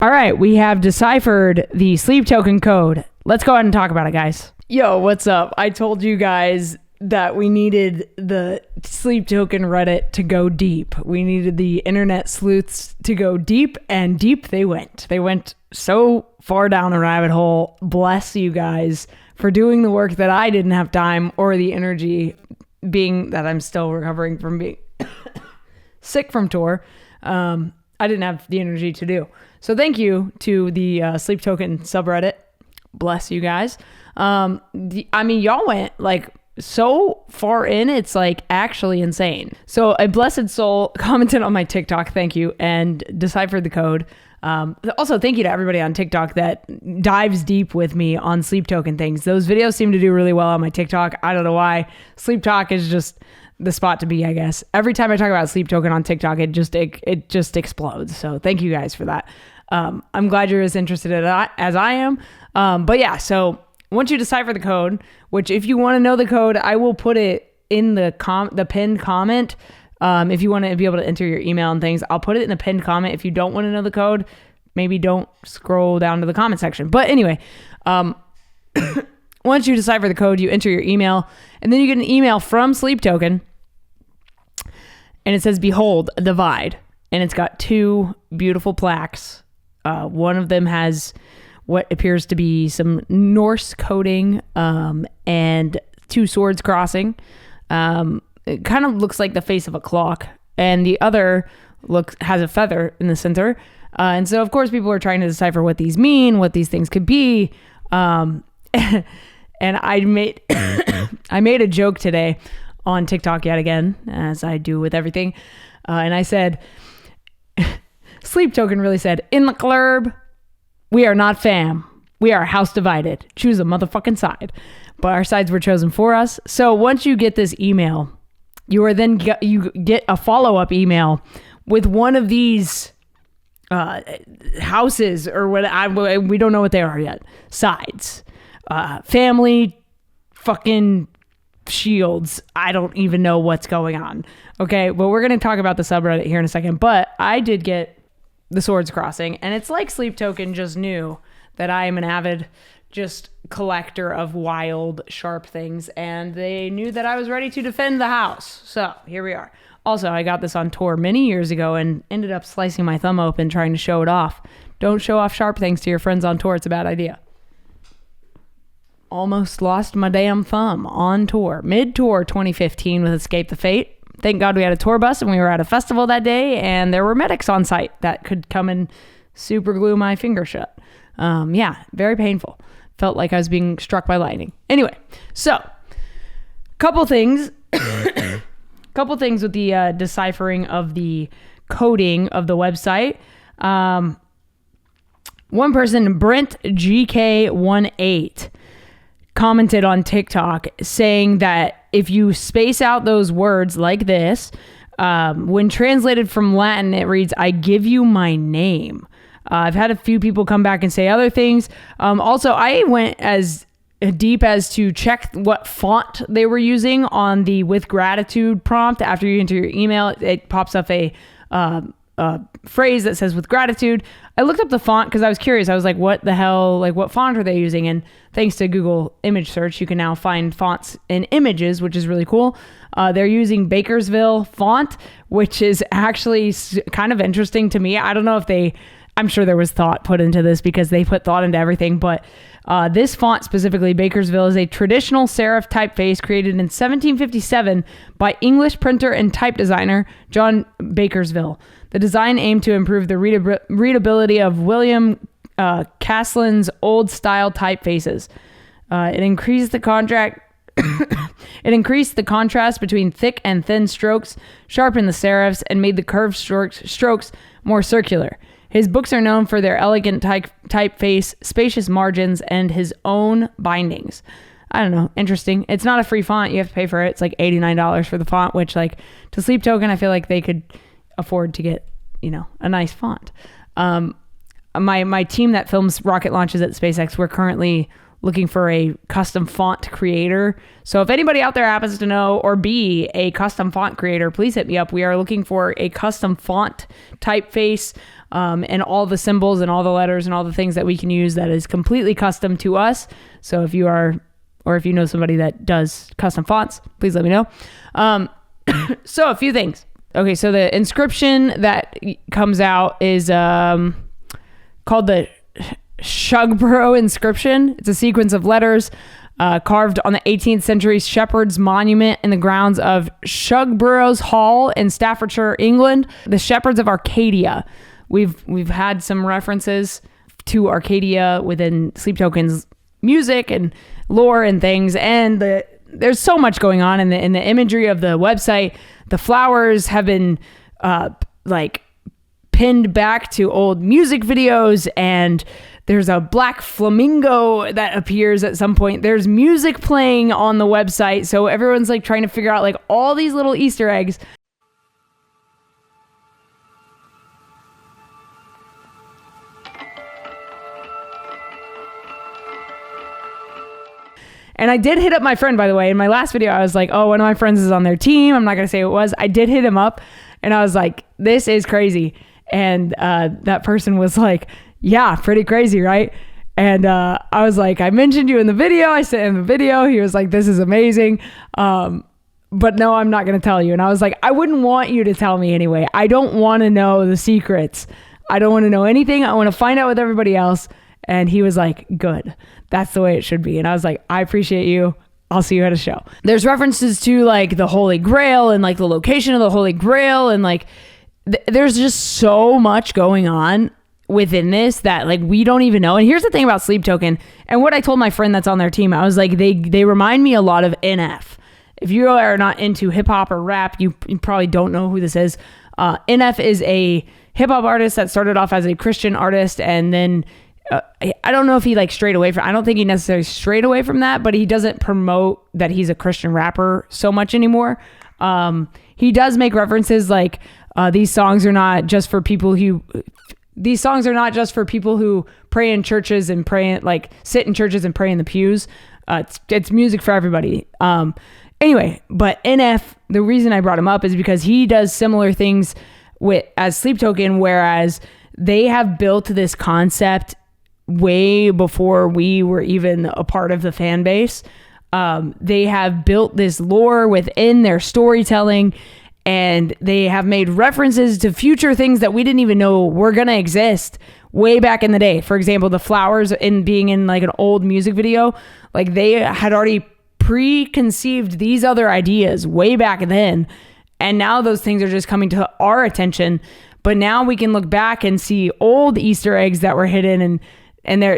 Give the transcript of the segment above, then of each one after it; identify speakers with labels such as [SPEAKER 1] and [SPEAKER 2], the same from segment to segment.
[SPEAKER 1] All right, we have deciphered the SleepToken code. Let's go ahead and talk about it, guys. Yo, what's up? I told you guys that we needed the SleepToken Reddit to go deep. We needed the internet sleuths to go deep, and deep they went. They went so far down the rabbit hole. Bless you guys for doing the work that I didn't have time or the energy, being that I'm still recovering from being sick from tour. I didn't have the energy to do. So thank you to the SleepToken subreddit. Bless you guys. Y'all went like so far in, it's like actually insane. So a blessed soul commented on my TikTok, thank you, and deciphered the code. Also, thank you to everybody on TikTok that dives deep with me on SleepToken things. Those videos seem to do really well on my TikTok. I don't know why. Sleep Talk is just the spot to be, I guess. Every time I talk about SleepToken on TikTok, it just explodes. So thank you guys for that. I'm glad you're as interested in that as I am. But yeah, so once you decipher the code, which if you want to know the code, I will put it in the pinned comment. If you want to be able to enter your email and things, I'll put it in the pinned comment. If you don't want to know the code, maybe don't scroll down to the comment section. But anyway, once you decipher the code, you enter your email, and then you get an email from SleepToken, and it says, "Behold, a divide," and it's got two beautiful plaques. One of them has what appears to be some Norse coding, and two swords crossing. It kind of looks like the face of a clock, and the other has a feather in the center. And so, of course, people are trying to decipher what these mean, what these things could be. And I made I made a joke today on TikTok yet again, as I do with everything. And I said, SleepToken really said, "In the club, we are not fam. We are house divided. Choose a motherfucking side." But our sides were chosen for us. So once you get this email, you get a follow-up email with one of these houses or what we don't know what they are yet. Sides, family, fucking shields. I don't even know what's going on. Okay, but we're gonna talk about the subreddit here in a second. But I did get the swords crossing, and it's like SleepToken just knew that I am an avid just collector of wild, sharp things, and they knew that I was ready to defend the house. So here we are. Also, I got this on tour many years ago and ended up slicing my thumb open trying to show it off. Don't show off sharp things to your friends on tour. It's a bad idea. Almost lost my damn thumb on tour. Mid-tour 2015 with Escape the Fate. Thank God we had a tour bus and we were at a festival that day, and there were medics on site that could come and super glue my finger shut. Yeah, very painful. Felt like I was being struck by lightning. Anyway, so couple things with the deciphering of the coding of the website. One person, Brent GK18, commented on TikTok saying that if you space out those words like this, when translated from Latin, it reads, "I give you my name." I've had a few people come back and say other things. Also, I went as deep as to check what font they were using on the "with gratitude" prompt. After you enter your email, it pops up a phrase that says "with gratitude." I looked up the font because I was curious. I was like, what the hell, like what font are they using? And thanks to Google image search, you can now find fonts and images, which is really cool. They're using Bakersville font, which is actually kind of interesting to me. I don't know if I'm sure there was thought put into this because they put thought into everything, but this font specifically, Bakersville, is a traditional serif typeface created in 1757 by English printer and type designer John Bakersville. The design aimed to improve the readability of William Caslin's old-style typefaces. It increased the contrast between thick and thin strokes, sharpened the serifs, and made the curved strokes more circular. His books are known for their elegant typeface, spacious margins, and his own bindings. I don't know. Interesting. It's not a free font. You have to pay for it. It's like $89 for the font, which, like, to SleepToken, I feel like they could afford to get, a nice font. My team that films rocket launches at SpaceX, we're currently looking for a custom font creator. So if anybody out there happens to know or be a custom font creator, please hit me up. We are looking for a custom font typeface, and all the symbols and all the letters and all the things that we can use that is completely custom to us. So if you are, or if you know somebody that does custom fonts, please let me know. So a few things. Okay, so the inscription that comes out is called the Shugborough inscription. It's a sequence of letters carved on the 18th century shepherd's monument in the grounds of Shugborough's Hall in Staffordshire, England. The Shepherds of Arcadia. We've had some references to Arcadia within SleepToken's music and lore and things, and there's so much going on in the imagery of the website. The flowers have been like pinned back to old music videos, and there's a black flamingo that appears at some point. There's music playing on the website, so everyone's like trying to figure out like all these little Easter eggs. And I did hit up my friend, by the way. In my last video, I was like, oh, one of my friends is on their team. I'm not going to say who it was. I did hit him up, and I was like, this is crazy. And that person was like, yeah, pretty crazy, right? And I was like, I mentioned you in the video. I sent him the video. He was like, this is amazing. But no, I'm not going to tell you. And I was like, I wouldn't want you to tell me anyway. I don't want to know the secrets. I don't want to know anything. I want to find out with everybody else. And he was like, good. That's the way it should be. And I was like, I appreciate you. I'll see you at a show. There's references to like the Holy Grail and like the location of the Holy Grail. And like, there's just so much going on within this that like we don't even know. And here's the thing about SleepToken, and what I told my friend that's on their team, I was like, they remind me a lot of NF. If you are not into hip hop or rap, you probably don't know who this is. NF is a hip hop artist that started off as a Christian artist, and then I don't know if he like strayed away from, I don't think he necessarily strayed away from that, but he doesn't promote that he's a Christian rapper so much anymore. He does make references like, these songs are not just for people who pray in churches and sit in churches and pray in the pews. It's music for everybody. Anyway, but NF, the reason I brought him up is because he does similar things as SleepToken, whereas they have built this concept way before we were even a part of the fan base. They have built this lore within their storytelling, and they have made references to future things that we didn't even know were going to exist way back in the day. For example, the flowers being in like an old music video, like they had already preconceived these other ideas way back then. And now those things are just coming to our attention. But now we can look back and see old Easter eggs that were hidden,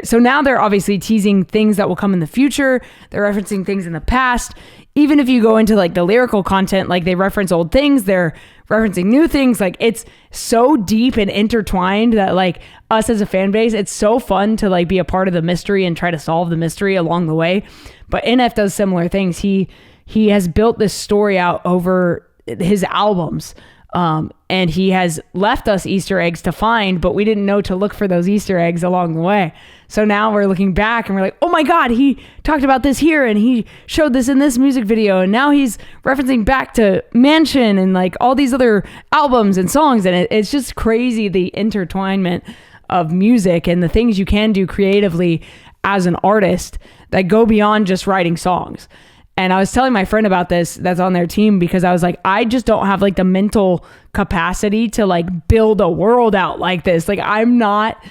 [SPEAKER 1] so now they're obviously teasing things that will come in the future. They're referencing things in the past. Even if you go into like the lyrical content, like they reference old things, they're referencing new things. Like it's so deep and intertwined that like us as a fan base, it's so fun to like be a part of the mystery and try to solve the mystery along the way. But NF does similar things. He has built this story out over his albums. And he has left us Easter eggs to find, but we didn't know to look for those Easter eggs along the way. So now we're looking back and we're like, oh my God, he talked about this here and he showed this in this music video. And now he's referencing back to Mansion and like all these other albums and songs. And it's just crazy, the intertwinement of music and the things you can do creatively as an artist that go beyond just writing songs. And I was telling my friend about this that's on their team, because I was like, I just don't have like the mental capacity to like build a world out like this. Like I'm not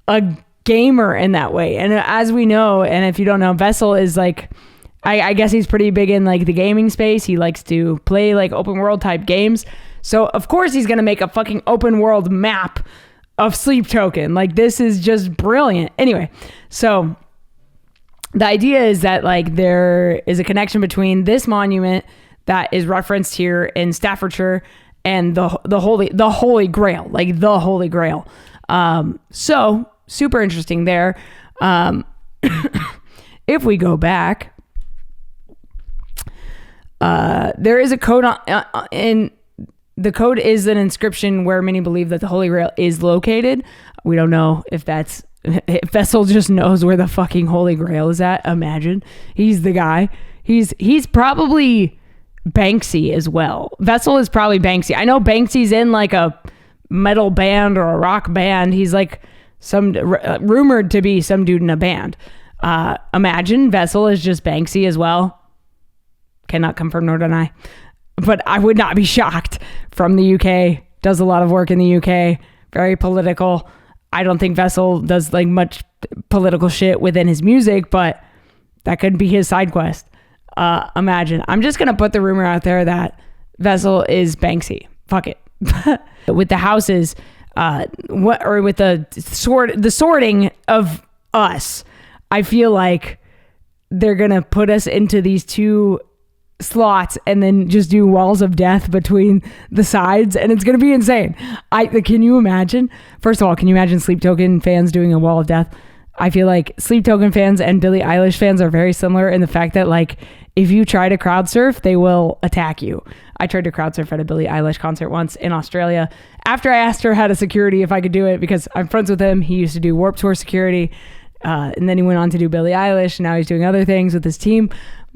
[SPEAKER 1] a gamer in that way. And as we know, and if you don't know, Vessel is like, I guess he's pretty big in like the gaming space. He likes to play like open world type games. So of course he's going to make a fucking open world map of SleepToken. Like this is just brilliant. Anyway, so the idea is that like there is a connection between this monument that is referenced here in Staffordshire and the Holy Grail, like the Holy Grail. So super interesting there. If we go back, there is a code in the code is an inscription where many believe that the Holy Grail is located. We don't know if that's Vessel just knows where the fucking Holy Grail is at. Imagine. He's the guy. He's probably Banksy as well. Vessel is probably Banksy. I know Banksy's in like a metal band or a rock band. He's like some rumored to be some dude in a band. Imagine Vessel is just Banksy as well. Cannot confirm nor deny. But I would not be shocked. From the UK. Does a lot of work in the UK. Very political. I don't think Vessel does like much political shit within his music, but that could be his side quest. Imagine. I'm just going to put the rumor out there that Vessel is Banksy. Fuck it. With the houses, with the sorting of us, I feel like they're going to put us into these two slots and then just do walls of death between the sides, and it's going to be insane. Can you imagine? First of all, can you imagine SleepToken fans doing a wall of death? I feel like SleepToken fans and Billie Eilish fans are very similar in the fact that like if you try to crowd surf, they will attack you. I tried to crowd surf at a Billie Eilish concert once in Australia after I asked her how to security if I could do it, because I'm friends with him. He used to do Warped Tour security, and then he went on to do Billie Eilish, and now he's doing other things with his team.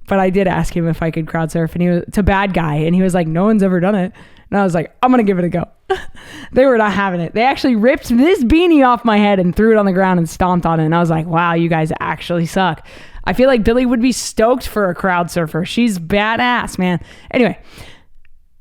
[SPEAKER 1] But I did ask him if I could crowd surf, and it's a bad guy, and he was like, no one's ever done it. And I was like, I'm going to give it a go. They were not having it. They actually ripped this beanie off my head and threw it on the ground and stomped on it. And I was like, wow, you guys actually suck. I feel like Billie would be stoked for a crowd surfer. She's badass, man. Anyway,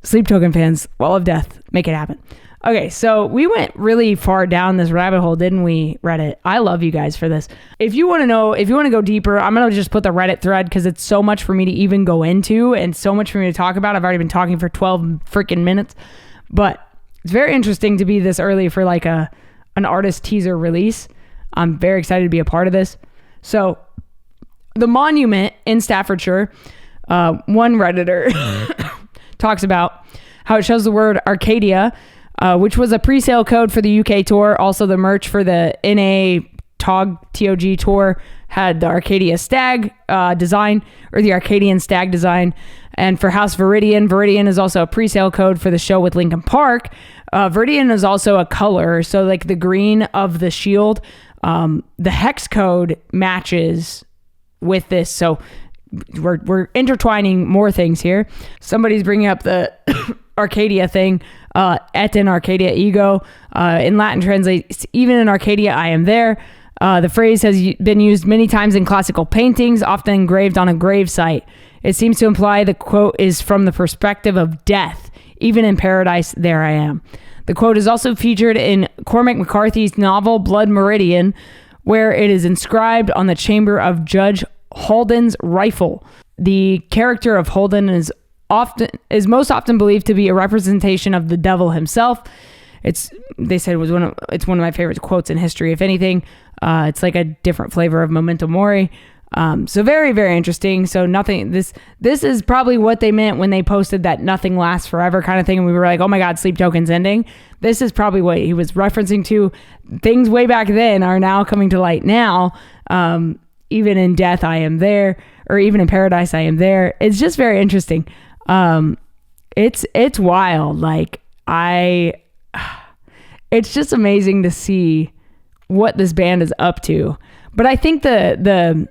[SPEAKER 1] SleepToken fans, wall of death, make it happen. Okay, so we went really far down this rabbit hole, didn't we, Reddit? I love you guys for this. If you want to go deeper, I'm going to just put the Reddit thread because it's so much for me to even go into and so much for me to talk about. I've already been talking for 12 freaking minutes, but it's very interesting to be this early for like an artist teaser release. I'm very excited to be a part of this. So the monument in Staffordshire, one Redditor talks about how it shows the word Arcadia, which was a pre-sale code for the UK tour. Also, the merch for the NA TOG tour had the Arcadia Stag design, or the Arcadian Stag design. And for House of Viridian, Viridian is also a pre-sale code for the show with Linkin Park. Viridian is also a color, so like the green of the shield, the hex code matches with this. So we're intertwining more things here. Somebody's bringing up the Arcadia thing. Et in Arcadia ego. In Latin translates, even in Arcadia, I am there. The phrase has been used many times in classical paintings, often engraved on a grave site. It seems to imply the quote is from the perspective of death. Even in paradise, there I am. The quote is also featured in Cormac McCarthy's novel Blood Meridian, where it is inscribed on the chamber of Judge Holden's rifle. The character of Holden is most often believed to be a representation of the devil himself. They said it's one of my favorite quotes in history. If anything, it's like a different flavor of Memento Mori. So very, very interesting. So this is probably what they meant when they posted that nothing lasts forever kind of thing. And we were like, oh my God, SleepToken's ending. This is probably what he was referencing to. Things way back then are now coming to light now. Even in death, I am there, or even in paradise, I am there. It's just very interesting. It's wild. Like it's just amazing to see what this band is up to. But I think the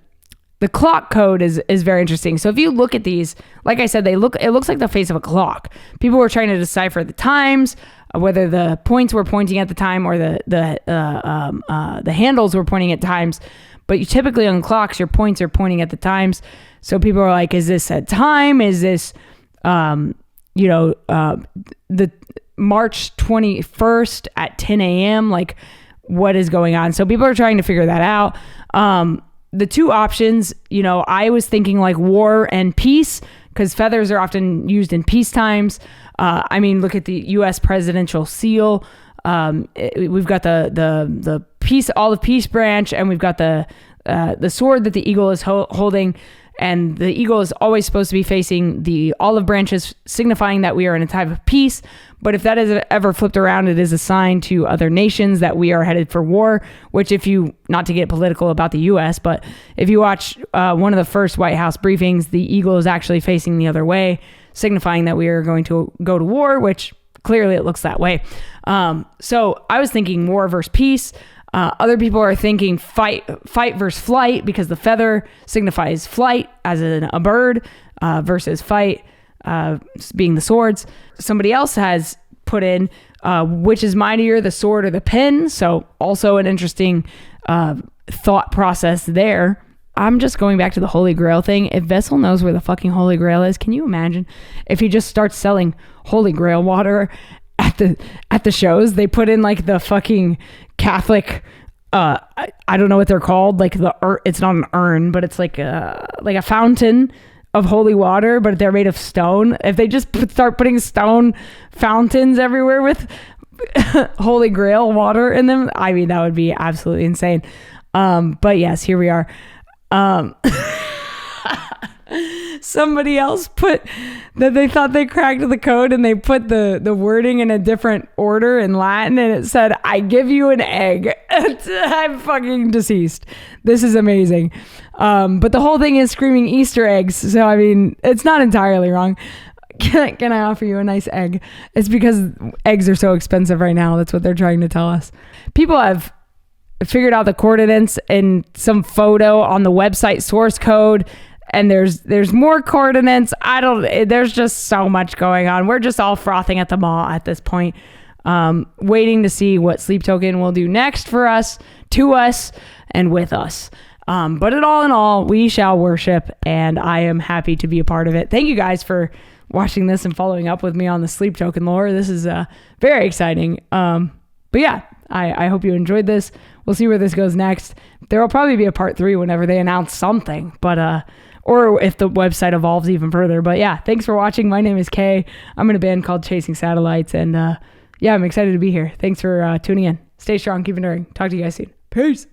[SPEAKER 1] clock code is very interesting. So if you look at these, like I said, it looks like the face of a clock. People were trying to decipher the times, whether the points were pointing at the time or the handles were pointing at times. But typically on clocks, your points are pointing at the times. So people are like, is this a time? Is this, the March 21st at 10 a.m.? Like, what is going on? So people are trying to figure that out. The two options, I was thinking like war and peace, because feathers are often used in peace times. Look at the U.S. presidential seal. We've got the peace, all the peace branch, and we've got the sword that the eagle is holding. And the eagle is always supposed to be facing the olive branches, signifying that we are in a time of peace. But if that is ever flipped around, it is a sign to other nations that we are headed for war, which not to get political about the U.S., but if you watch one of the first White House briefings, the eagle is actually facing the other way, signifying that we are going to go to war, which clearly it looks that way. So I was thinking war versus peace. Other people are thinking fight versus flight, because the feather signifies flight as in a bird, versus fight being the swords. Somebody else has put in which is mightier, the sword or the pen. So also an interesting thought process there. I'm just going back to the Holy Grail thing. If Vessel knows where the fucking Holy Grail is, can you imagine if he just starts selling Holy Grail water at the shows? They put in like the fucking Catholic, I don't know what they're called, like it's not an urn, but it's like a fountain of holy water, but they're made of stone. If they just start putting stone fountains everywhere with Holy Grail water in them, I mean, that would be absolutely insane. But yes, here we are. Somebody else put that they thought they cracked the code, and they put the wording in a different order in Latin, and it said, "I give you an egg." I'm fucking deceased. This is amazing. But the whole thing is screaming Easter eggs. So, I mean, it's not entirely wrong. Can I offer you a nice egg? It's because eggs are so expensive right now. That's what they're trying to tell us. People have figured out the coordinates in some photo on the website source code, and there's more coordinates. There's just so much going on. We're just all frothing at the maw at this point, waiting to see what SleepToken will do next for us, to us, and with us. But in all, we shall worship, and I am happy to be a part of it. Thank you guys for watching this and following up with me on the SleepToken lore. This is very exciting. But yeah, I hope you enjoyed this. We'll see where this goes next. There will probably be a part 3 whenever they announce something, but or if the website evolves even further. But yeah, thanks for watching. My name is Kay. I'm in a band called Chasing Satellites, and yeah, I'm excited to be here. Thanks for tuning in. Stay strong, keep enduring. Talk to you guys soon. Peace.